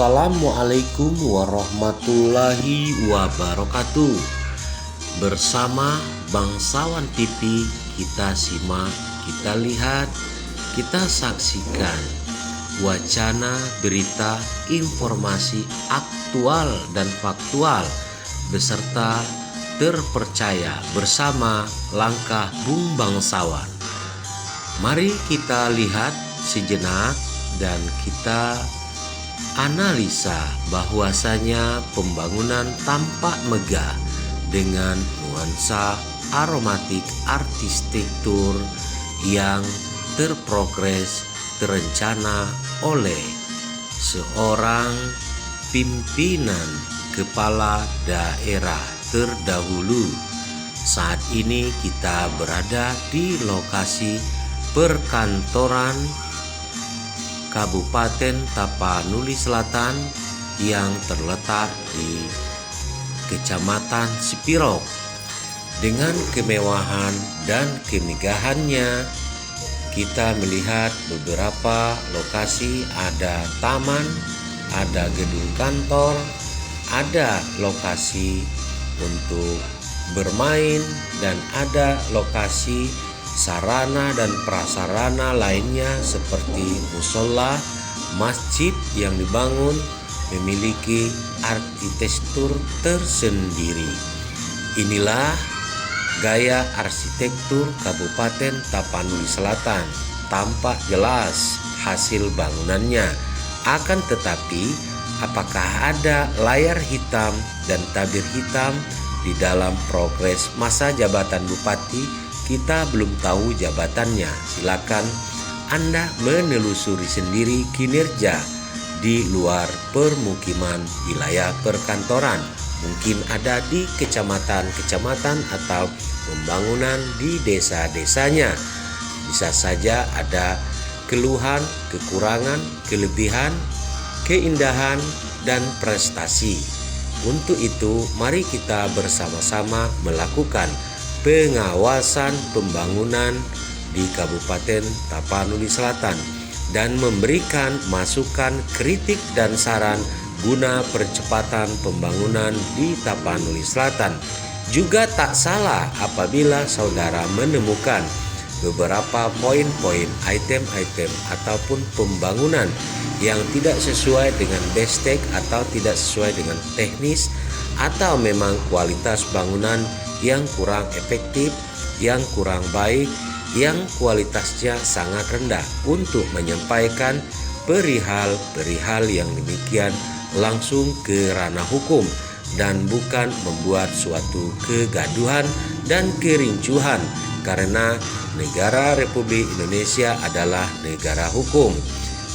Assalamualaikum warahmatullahi wabarakatuh. Bersama Bangsawan TV kita simak, kita lihat, kita saksikan wacana, berita, informasi aktual dan faktual beserta terpercaya bersama langkah Bung Bangsawan. Mari kita lihat sejenak dan kita analisa bahwasanya pembangunan tampak megah dengan nuansa aromatik arsitektur yang terprogres terencana oleh seorang pimpinan kepala daerah terdahulu. Saat ini kita berada di lokasi perkantoran Kabupaten Tapanuli Selatan yang terletak di Kecamatan Sipirok. Dengan kemewahan dan kemegahannya, kita melihat beberapa lokasi, ada taman, ada gedung kantor, ada lokasi untuk bermain, dan ada lokasi sarana dan prasarana lainnya seperti musola, masjid yang dibangun memiliki arsitektur tersendiri. Inilah gaya arsitektur Kabupaten Tapanuli Selatan. Tampak jelas hasil bangunannya. Akan tetapi, apakah ada layar hitam dan tabir hitam di dalam progres masa jabatan Bupati? Kita belum tahu jabatannya. Silakan Anda menelusuri sendiri kinerja di luar permukiman wilayah perkantoran. Mungkin ada di kecamatan-kecamatan atau pembangunan di desa-desanya. Bisa saja ada keluhan, kekurangan, kelebihan, keindahan, dan prestasi. Untuk itu, mari kita bersama-sama melakukan pengawasan pembangunan di Kabupaten Tapanuli Selatan dan memberikan masukan, kritik, dan saran guna percepatan pembangunan di Tapanuli Selatan. Juga tak salah apabila saudara menemukan beberapa poin-poin, item-item ataupun pembangunan yang tidak sesuai dengan bestek atau tidak sesuai dengan teknis, atau memang kualitas bangunan yang kurang efektif, yang kurang baik, yang kualitasnya sangat rendah, untuk menyampaikan perihal yang demikian langsung ke ranah hukum dan bukan membuat suatu kegaduhan dan kerincuhan, karena negara Republik Indonesia adalah negara hukum.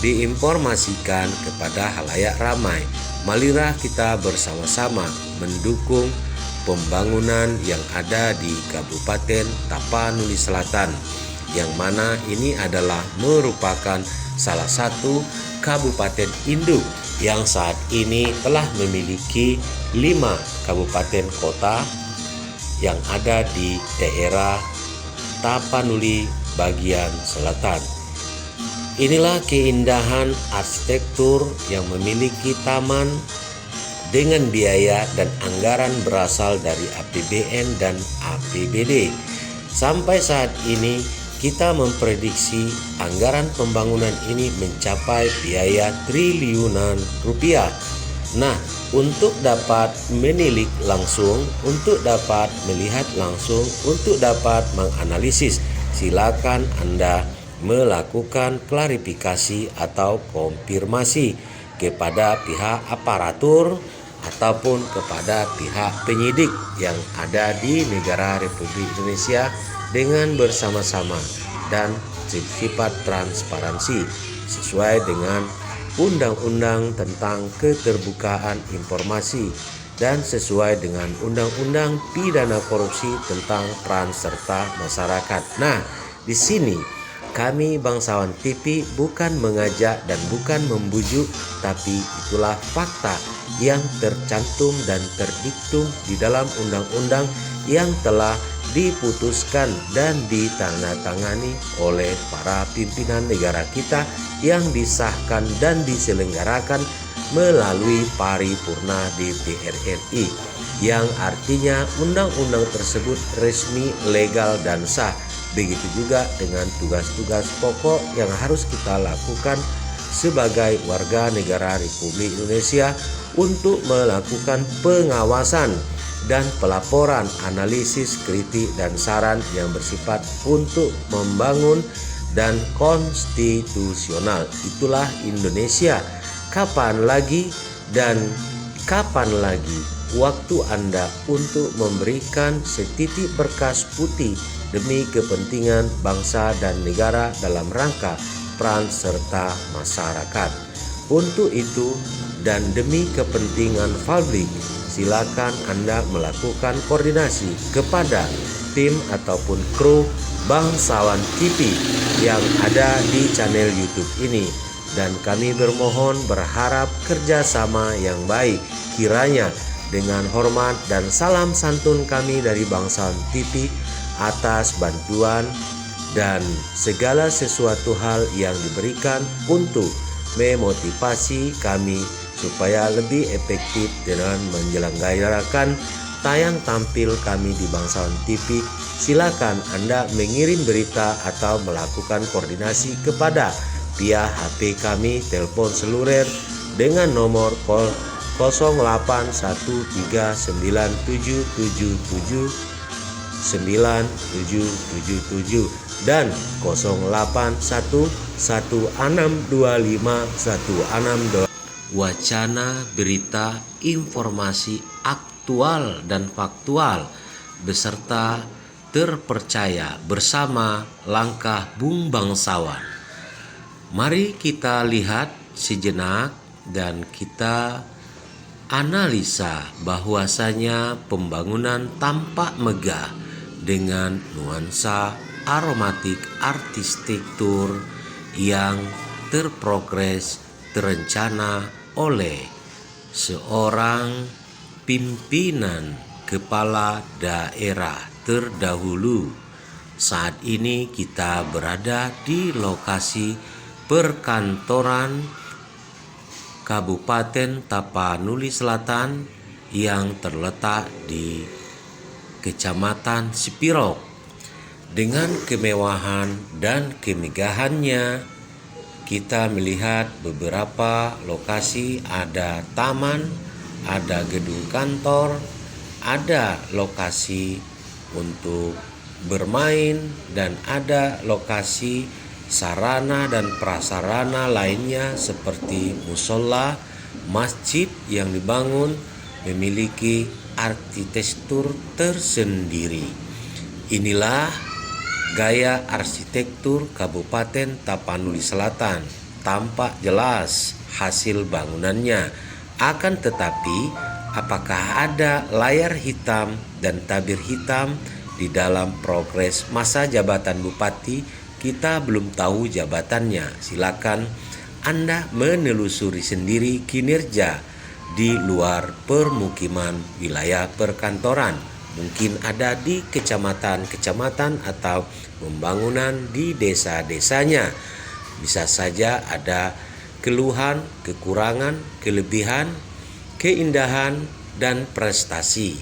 Diinformasikan kepada halayak ramai. Marilah kita bersama-sama mendukung pembangunan yang ada di Kabupaten Tapanuli Selatan, yang mana ini adalah merupakan salah satu kabupaten induk yang saat ini telah memiliki 5 kabupaten kota yang ada di daerah Tapanuli bagian selatan. Inilah keindahan arsitektur yang memiliki taman dengan biaya dan anggaran berasal dari APBN dan APBD. Sampai saat ini kita memprediksi anggaran pembangunan ini mencapai biaya triliunan rupiah. Nah, untuk dapat menilik langsung, untuk dapat melihat langsung, untuk dapat menganalisis, silakan Anda melakukan klarifikasi atau konfirmasi kepada pihak aparatur ataupun kepada pihak penyidik yang ada di negara Republik Indonesia dengan bersama-sama dan bersifat transparansi sesuai dengan Undang-Undang tentang Keterbukaan Informasi dan sesuai dengan Undang-Undang Pidana Korupsi tentang peran serta masyarakat. Nah, di sini kami Bangsawan TV bukan mengajak dan bukan membujuk, tapi itulah fakta yang tercantum dan terdiktum di dalam undang-undang yang telah diputuskan dan ditandatangani oleh para pimpinan negara kita, yang disahkan dan diselenggarakan melalui paripurna DPR RI, yang artinya undang-undang tersebut resmi, legal, dan sah. Begitu juga dengan tugas-tugas pokok yang harus kita lakukan sebagai warga negara Republik Indonesia untuk melakukan pengawasan dan pelaporan, analisis, kritik, dan saran yang bersifat untuk membangun dan konstitusional. Itulah Indonesia. Kapan lagi waktu Anda untuk memberikan setitik berkas putih demi kepentingan bangsa dan negara dalam rangka peran serta masyarakat. Untuk itu dan demi kepentingan publik, silakan Anda melakukan koordinasi kepada tim ataupun kru Bangsawan TV yang ada di channel YouTube ini, dan kami berharap kerjasama yang baik. Kiranya dengan hormat dan salam santun kami dari Bangsawan TV atas bantuan dan segala sesuatu hal yang diberikan untuk memotivasi kami supaya lebih efektif dengan menyelenggarakan tayang tampil kami di Bangsawan TV. Silakan Anda mengirim berita atau melakukan koordinasi kepada via HP kami telepon seluler dengan nomor 081157779777 dan 0811625162. Wacana, berita, informasi aktual dan faktual beserta terpercaya bersama langkah Bung Bangsawan. Mari kita lihat sejenak dan kita analisa bahwasanya pembangunan tampak megah dengan nuansa aromatik arsitektur yang terprogres terencana oleh seorang pimpinan kepala daerah terdahulu. Saat ini kita berada di lokasi perkantoran Kabupaten Tapanuli Selatan yang terletak di Kecamatan Sipirok. Dengan kemewahan dan kemegahannya, kita melihat beberapa lokasi, ada taman, ada gedung kantor, ada lokasi untuk bermain, dan ada lokasi sarana dan prasarana lainnya seperti musola, masjid yang dibangun memiliki arsitektur tersendiri. Inilah gaya arsitektur Kabupaten Tapanuli Selatan. Tampak jelas hasil bangunannya. Akan tetapi, apakah ada layar hitam dan tabir hitam di dalam progres masa jabatan Bupati? Kita belum tahu jabatannya. Silakan Anda menelusuri sendiri kinerja di luar permukiman wilayah perkantoran. Mungkin ada di kecamatan-kecamatan atau pembangunan di desa-desanya. Bisa saja ada keluhan, kekurangan, kelebihan, keindahan, dan prestasi.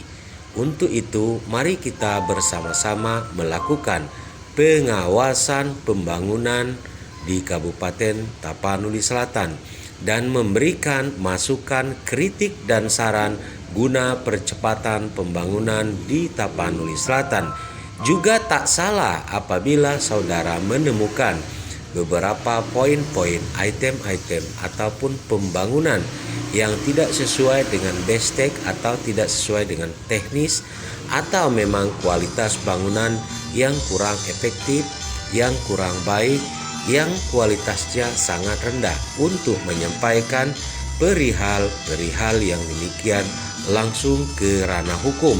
Untuk itu, mari kita bersama-sama melakukan pengawasan pembangunan di Kabupaten Tapanuli Selatan dan memberikan masukan, kritik, dan saran guna percepatan pembangunan di Tapanuli Selatan. Juga tak salah apabila saudara menemukan beberapa poin-poin, item-item ataupun pembangunan yang tidak sesuai dengan bestek atau tidak sesuai dengan teknis, atau memang kualitas bangunan yang kurang efektif, yang kurang baik, yang kualitasnya sangat rendah. Untuk menyampaikan perihal yang demikian langsung ke ranah hukum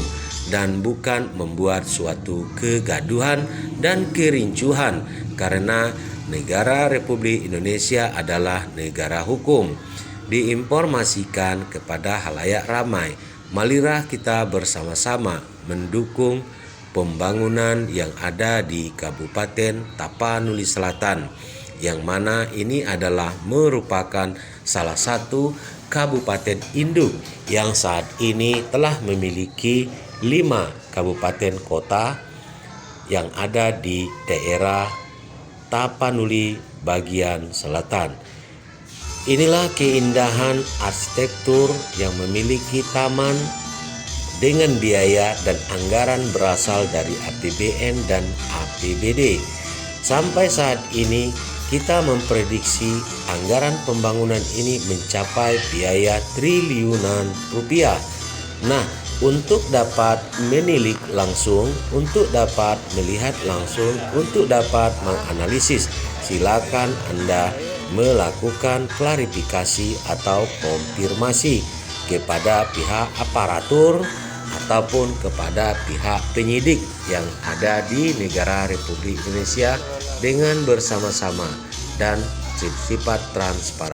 dan bukan membuat suatu kegaduhan dan kerincuhan, karena negara Republik Indonesia adalah negara hukum. Diinformasikan kepada halayak ramai. Marilah kita bersama-sama mendukung pembangunan yang ada di Kabupaten Tapanuli Selatan, yang mana ini adalah merupakan salah satu kabupaten induk yang saat ini telah memiliki 5 kabupaten kota yang ada di daerah Tapanuli bagian selatan. Inilah keindahan arsitektur yang memiliki taman dengan biaya dan anggaran berasal dari APBN dan APBD. Sampai saat ini kita memprediksi anggaran pembangunan ini mencapai biaya triliunan rupiah. Nah, untuk dapat menilik langsung, untuk dapat melihat langsung, untuk dapat menganalisis, silakan Anda melakukan klarifikasi atau konfirmasi kepada pihak aparatur ataupun kepada pihak penyidik yang ada di negara Republik Indonesia dengan bersama-sama dan bersifat transparan.